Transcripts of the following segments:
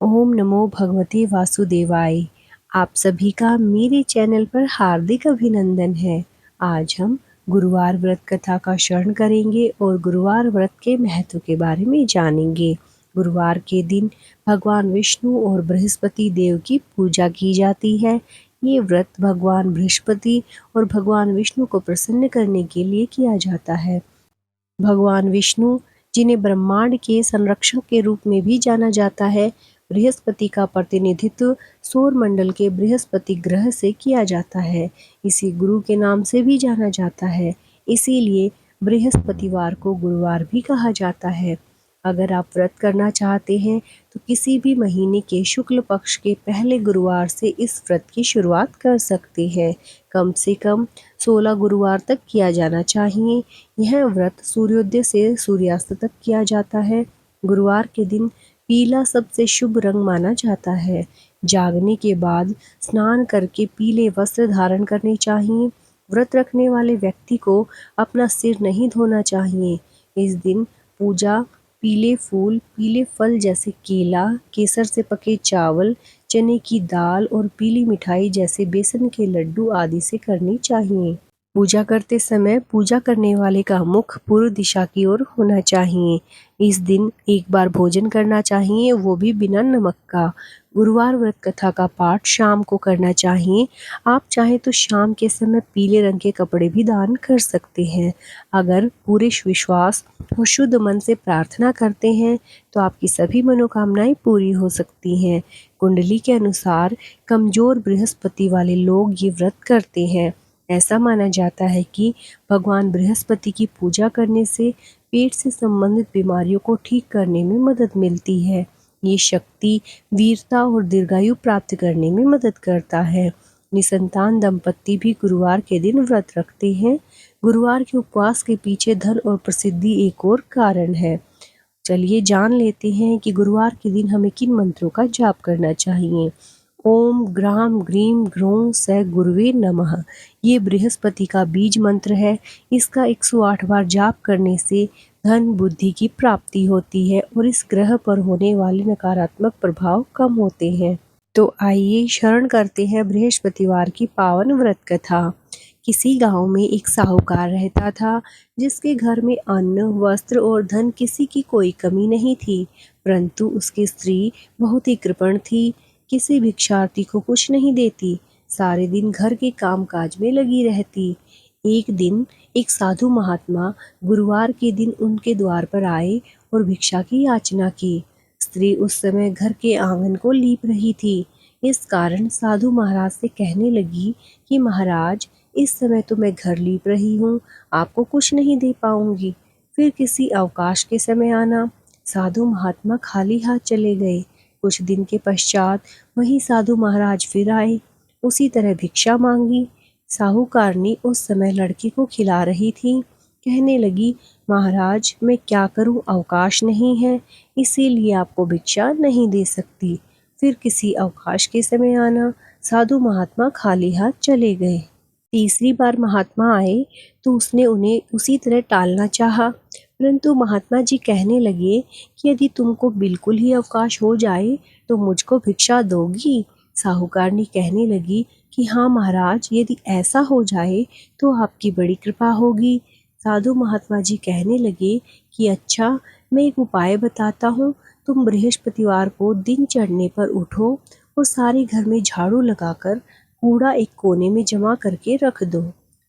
ओम नमो भगवते वासुदेवाय। आप सभी का मेरे चैनल पर हार्दिक अभिनंदन है। आज हम गुरुवार व्रत कथा का श्रवण करेंगे और गुरुवार व्रत के महत्व के बारे में जानेंगे। गुरुवार के दिन भगवान विष्णु और बृहस्पति देव की पूजा की जाती है। ये व्रत भगवान बृहस्पति और भगवान विष्णु को प्रसन्न करने के लिए किया जाता है। भगवान विष्णु, जिन्हें ब्रह्मांड के संरक्षक के रूप में भी जाना जाता है, बृहस्पति का प्रतिनिधित्व सौर मंडल के बृहस्पति ग्रह से किया जाता है। इसी गुरु के नाम से भी जाना जाता है, इसीलिए बृहस्पतिवार को गुरुवार भी कहा जाता है। अगर आप व्रत करना चाहते हैं तो किसी भी महीने के शुक्ल पक्ष के पहले गुरुवार से इस व्रत की शुरुआत कर सकते हैं। कम से कम 16 गुरुवार तक किया जाना चाहिए। यह व्रत सूर्योदय से सूर्यास्त तक किया जाता है। गुरुवार के दिन पीला सबसे शुभ रंग माना जाता है। जागने के बाद स्नान करके पीले वस्त्र धारण करने चाहिए। व्रत रखने वाले व्यक्ति को अपना सिर नहीं धोना चाहिए। इस दिन पूजा पीले फूल, पीले फल जैसे केला, केसर से पके चावल, चने की दाल और पीली मिठाई जैसे बेसन के लड्डू आदि से करनी चाहिए। पूजा करते समय पूजा करने वाले का मुख पूर्व दिशा की ओर होना चाहिए। इस दिन एक बार भोजन करना चाहिए, वो भी बिना नमक का। गुरुवार व्रत कथा का पाठ शाम को करना चाहिए। आप चाहें तो शाम के समय पीले रंग के कपड़े भी दान कर सकते हैं। अगर पूरे विश्वास और शुद्ध मन से प्रार्थना करते हैं तो आपकी सभी मनोकामनाएं पूरी हो सकती हैं। कुंडली के अनुसार कमजोर बृहस्पति वाले लोग ये व्रत करते हैं। ऐसा माना जाता है कि भगवान बृहस्पति की पूजा करने से पेट से संबंधित बीमारियों को ठीक करने में मदद मिलती है। ये शक्ति, वीरता और दीर्घायु प्राप्त करने में मदद करता है। निसंतान दंपत्ति भी गुरुवार के दिन व्रत रखते हैं। गुरुवार के उपवास के पीछे धन और प्रसिद्धि एक और कारण है। चलिए जान लेते हैं कि गुरुवार के दिन हमें किन मंत्रों का जाप करना चाहिए। ओम ग्राम ग्रीम ग्रों स गुरुवे नमः, ये बृहस्पति का बीज मंत्र है। इसका 108 बार जाप करने से धन बुद्धि की प्राप्ति होती है और इस ग्रह पर होने वाले नकारात्मक प्रभाव कम होते हैं। तो आइए शरण करते हैं बृहस्पतिवार की पावन व्रत कथा। किसी गांव में एक साहूकार रहता था, जिसके घर में अन्न, वस्त्र और धन किसी की कोई कमी नहीं थी, परंतु उसकी स्त्री बहुत ही कृपण थी। किसी भिक्षार्थी को कुछ नहीं देती, सारे दिन घर के कामकाज में लगी रहती। एक दिन एक साधु महात्मा गुरुवार के दिन उनके द्वार पर आए और भिक्षा की याचना की। स्त्री उस समय घर के आंगन को लीप रही थी। इस कारण साधु महाराज से कहने लगी कि महाराज, इस समय तो मैं घर लीप रही हूँ, आपको कुछ नहीं दे पाऊंगी, फिर किसी अवकाश के समय आना। साधु महात्मा खाली हाथ चले गए। कुछ दिन के पश्चात वही साधु महाराज फिर आए, उसी तरह भिक्षा मांगी। साहूकारनी उस समय लड़की को खिला रही थी। कहने लगी, महाराज मैं क्या करूं, अवकाश नहीं है, इसीलिए आपको भिक्षा नहीं दे सकती, फिर किसी अवकाश के समय आना। साधु महात्मा खाली हाथ चले गए। तीसरी बार महात्मा आए तो उसने उन्हें उसी तरह टालना चाहा, परंतु महात्मा जी कहने लगे कि यदि तुमको बिल्कुल ही अवकाश हो जाए तो मुझको भिक्षा दोगी। साहूकारनी कहने लगी कि हाँ महाराज, यदि ऐसा हो जाए तो आपकी बड़ी कृपा होगी। साधु महात्मा जी कहने लगे कि अच्छा, मैं एक उपाय बताता हूँ। तुम बृहस्पतिवार को दिन चढ़ने पर उठो और सारे घर में झाड़ू लगाकर कूड़ा एक कोने में जमा करके रख दो।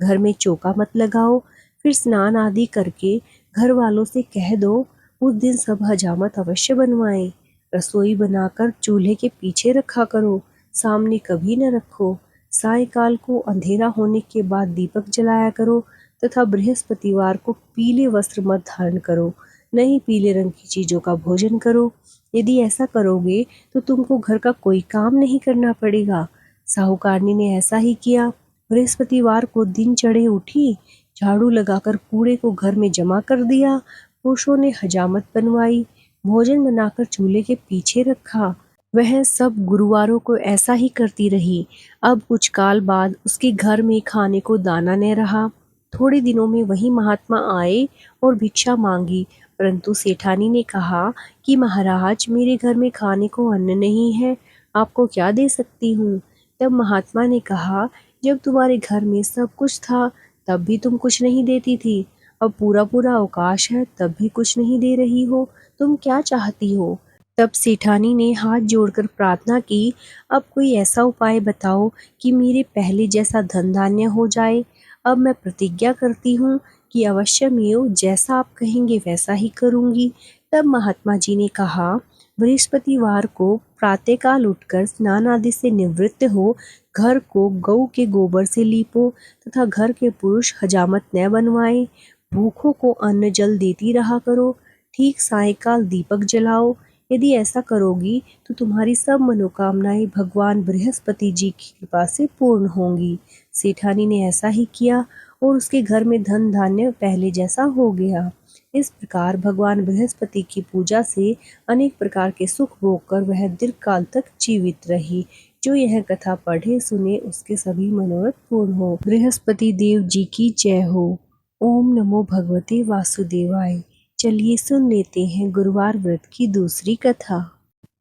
घर में चौका मत लगाओ। फिर स्नान आदि करके घर वालों से कह दो उस दिन सब हजामत अवश्य बनवाएं। रसोई बनाकर चूल्हे के पीछे रखा करो, सामने कभी न रखो। सायंकाल को अंधेरा होने के बाद दीपक जलाया करो तथा बृहस्पतिवार को पीले वस्त्र मत धारण करो, नहीं पीले रंग की चीजों का भोजन करो। यदि ऐसा करोगे तो तुमको घर का कोई काम नहीं करना पड़ेगा। साहूकारनी ने ऐसा ही किया। बृहस्पतिवार को दिन चढ़े उठी, झाड़ू लगाकर कूड़े को घर में जमा कर दिया। पुरुषों ने हजामत बनवाई, भोजन बनाकर चूल्हे के पीछे रखा। वह सब गुरुवारों को ऐसा ही करती रही। अब कुछ काल बाद उसके घर में खाने को दाना न रहा। थोड़े दिनों में वही महात्मा आए और भिक्षा मांगी, परंतु सेठानी ने कहा कि महाराज, मेरे घर में खाने को अन्न नहीं है, आपको क्या दे सकती हूँ। तब महात्मा ने कहा, जब तुम्हारे घर में सब कुछ था तब भी तुम कुछ नहीं देती थी, अब पूरा पूरा अवकाश है तब भी कुछ नहीं दे रही हो, तुम क्या चाहती हो। तब सेठानी ने हाथ जोड़कर प्रार्थना की, अब कोई ऐसा उपाय बताओ कि मेरे पहले जैसा धन धान्य हो जाए। अब मैं प्रतिज्ञा करती हूँ कि अवश्यमेव जैसा आप कहेंगे वैसा ही करूँगी। तब महात्मा जी ने कहा, बृहस्पतिवार को प्रातःकाल उठकर स्नान आदि से निवृत्त हो, घर को गऊ के गोबर से लीपो तथा घर के पुरुष हजामत न बनवाएं। भूखों को अन्न जल देती रहा करो। ठीक सायंकाल दीपक जलाओ। यदि ऐसा करोगी तो तुम्हारी सब मनोकामनाएं भगवान बृहस्पति जी की कृपा से पूर्ण होंगी। सेठानी ने ऐसा ही किया और उसके घर में धन धान्य पहले जैसा हो गया। इस प्रकार भगवान बृहस्पति की पूजा से अनेक प्रकार के सुख भोग कर वह दीर्घकाल तक जीवित रही। जो यह कथा पढ़े सुने उसके सभी मनोरथ पूर्ण हो। बृहस्पति देव जी की जय हो। ओम नमो भगवते वासुदेवाय। चलिए सुन लेते हैं गुरुवार व्रत की दूसरी कथा।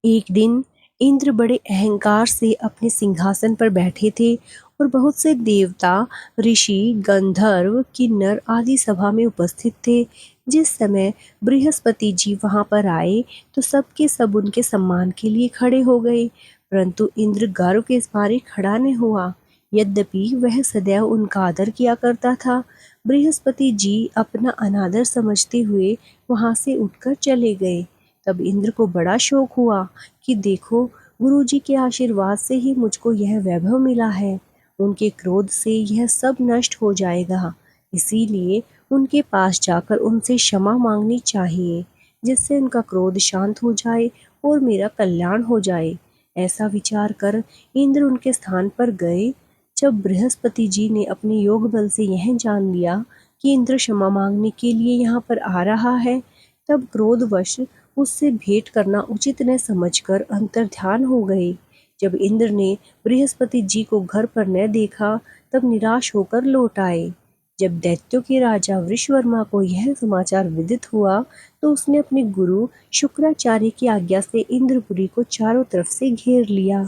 एक दिन इंद्र बड़े अहंकार से अपने सिंहासन पर बैठे थे और बहुत से देवता, ऋषि, गंधर्व, किन्नर आदि सभा में उपस्थित थे। जिस समय बृहस्पति जी वहां पर आए तो सबके सब उनके सम्मान के लिए खड़े हो गए, परंतु इंद्र गर्व के मारे खड़ा न हुआ। यद्यपि वह सदैव उनका आदर किया करता था। बृहस्पति जी अपना अनादर समझते हुए वहां से उठकर चले गए। तब इंद्र को बड़ा शौक हुआ कि देखो, गुरुजी के आशीर्वाद से ही मुझको यह वैभव मिला है, उनके क्रोध से यह सब नष्ट हो जाएगा, इसीलिए उनके पास जाकर उनसे क्षमा मांगनी चाहिए, जिससे उनका क्रोध शांत हो जाए और मेरा कल्याण हो जाए। ऐसा विचार कर इंद्र उनके स्थान पर गए। जब बृहस्पति जी ने अपने योग बल से यह जान लिया कि इंद्र क्षमा मांगने के लिए यहाँ पर आ रहा है, तब क्रोधवश उससे भेंट करना उचित न समझकर अंतर्ध्यान हो गए। जब इंद्र ने बृहस्पति जी को घर पर न देखा तब निराश होकर लौट आए। जब दैत्यों के राजा वृषवर्मा को यह समाचार विदित हुआ तो उसने अपने गुरु शुक्राचार्य की आज्ञा से इंद्रपुरी को चारों तरफ से घेर लिया।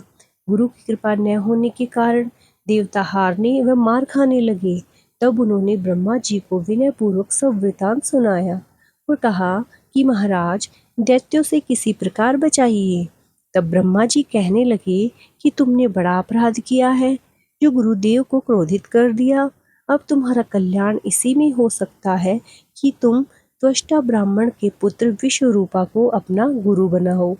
गुरु की कृपा न होने के कारण देवता हारने व मार खाने लगे। तब उन्होंने ब्रह्मा जी को विनय पूर्वक सब वृतांत सुनाया और कहा कि महाराज, दैत्यों से किसी प्रकार बचाइए। तब ब्रह्मा जी कहने लगे कि तुमने बड़ा अपराध किया है, जो गुरुदेव को क्रोधित कर दिया। अब तुम्हारा कल्याण इसी में हो सकता है कि तुम त्वष्टा ब्राह्मण के पुत्र विश्वरूपा को अपना गुरु बनाओ।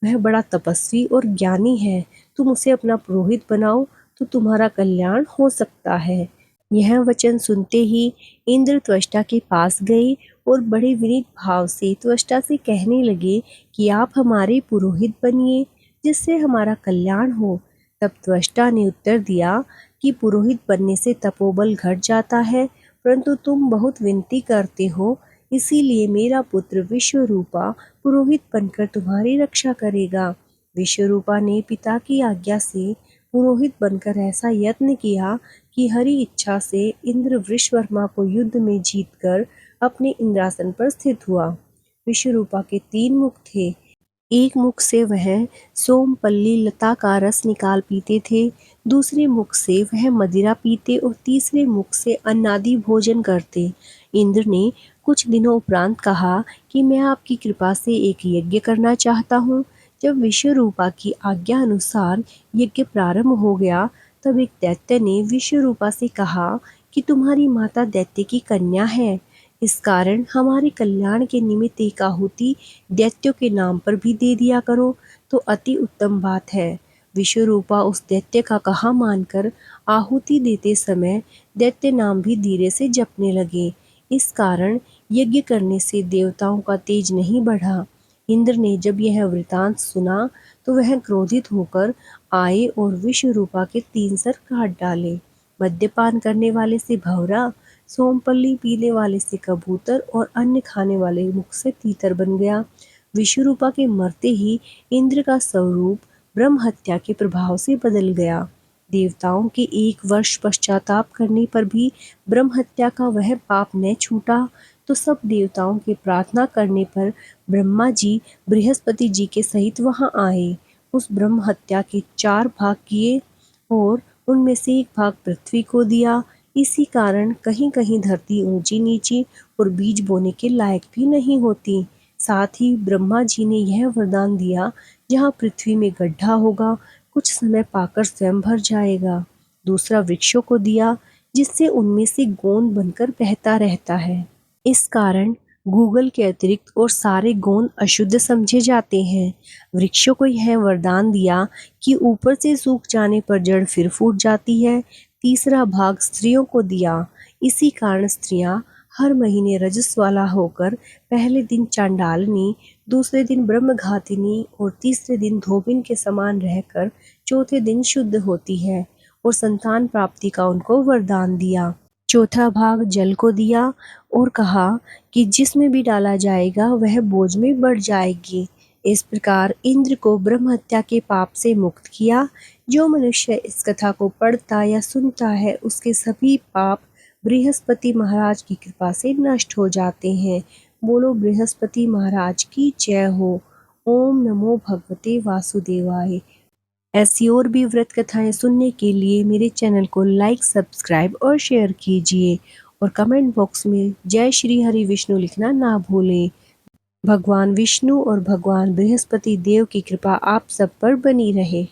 वह बड़ा तपस्वी और ज्ञानी है, तुम उसे अपना पुरोहित बनाओ तो तुम्हारा कल्याण हो सकता है। यह वचन सुनते ही इंद्र त्वष्टा के पास गए और बड़े विनीत भाव से त्वष्टा से कहने लगे कि आप हमारे पुरोहित बनिए, जिससे हमारा कल्याण हो। तब त्वष्टा ने उत्तर दिया कि पुरोहित बनने से तपोबल घट जाता है, परंतु तुम बहुत विनती करते हो, इसीलिए मेरा पुत्र विश्वरूपा पुरोहित बनकर तुम्हारी रक्षा करेगा। विश्वरूपा ने पिता की आज्ञा से पुरोहित बनकर ऐसा यत्न किया कि हरि इच्छा से इंद्र वृषवर्मा को युद्ध में जीतकर अपने इंद्रासन पर स्थित हुआ। विश्वरूपा के 3 मुख थे। एक मुख से वह सोमपल्ली लता का रस निकाल पीते थे, दूसरे मुख से वह मदिरा पीते और तीसरे मुख से अन्नादि भोजन करते। इंद्र ने कुछ दिनों उपरांत कहा कि मैं आपकी कृपा से एक यज्ञ करना चाहता हूँ। जब विश्वरूपा की आज्ञा अनुसार यज्ञ प्रारंभ हो गया तब एक दैत्य ने विश्वरूपा से कहा कि तुम्हारी माता दैत्य की कन्या है, इस कारण हमारे कल्याण के निमित्त एक आहुति दैत्यों के नाम पर भी दे दिया करो तो अति उत्तम बात है। विश्वरूपा उस दैत्य का कहा मानकर आहुति देते समय दैत्य नाम भी धीरे से जपने लगे। इस कारण यज्ञ करने से देवताओं का तेज नहीं बढ़ा। इंद्र ने जब यह वृतांत सुना तो वह क्रोधित होकर आए और विश्वरूपा के 3 सर काट डाले। मद्यपान करने वाले से भंवरा, सोमपल्ली पीने वाले से कबूतर और अन्न खाने वाले मुख से तीतर बन गया। विश्वरूपा के मरते ही इंद्र का स्वरूप ब्रह्म हत्या के प्रभाव से बदल गया। देवताओं के 1 वर्ष पश्चाताप करने पर भी ब्रह्म हत्या का वह पाप न छूटा तो सब देवताओं के प्रार्थना करने पर ब्रह्मा जी बृहस्पति जी के सहित वहां आए। उस ब्रह्म हत्या के 4 भाग किए और उनमें से एक भाग पृथ्वी को दिया। इसी कारण कहीं कहीं धरती ऊंची नीची और बीज बोने के लायक भी नहीं होती। साथ ही ब्रह्मा जी ने यह वरदान दिया, जहाँ पृथ्वी में गड्ढा होगा कुछ समय पाकर स्वयं भर जाएगा। दूसरा वृक्षों को दिया, जिससे उनमें से गोंद बनकर बहता रहता है। इस कारण गूगल के अतिरिक्त और सारे गोंद अशुद्ध समझे जाते हैं। वृक्षों को यह वरदान दिया कि ऊपर से सूख जाने पर जड़ फिर फूट जाती है। तीसरा भाग स्त्रियों को दिया। इसी कारण स्त्रियां हर महीने रजस वाला होकर पहले दिन चांडालनी, दूसरे दिन ब्रह्मघातिनी और तीसरे दिन धोबिन के समान रहकर चौथे दिन शुद्ध होती है और संतान प्राप्ति का उनको वरदान दिया। चौथा भाग जल को दिया और कहा कि जिसमें भी डाला जाएगा वह बोझ में बढ़ जाएगी। इस प्रकार इंद्र को ब्रह्म हत्या के पाप से मुक्त किया। जो मनुष्य इस कथा को पढ़ता या सुनता है उसके सभी पाप बृहस्पति महाराज की कृपा से नष्ट हो जाते हैं। बोलो बृहस्पति महाराज की जय हो। ओम नमो भगवते वासुदेवाय। ऐसी और भी व्रत कथाएं सुनने के लिए मेरे चैनल को लाइक, सब्सक्राइब और शेयर कीजिए और कमेंट बॉक्स में जय श्री हरि विष्णु लिखना ना भूलें। भगवान विष्णु और भगवान बृहस्पति देव की कृपा आप सब पर बनी रहे।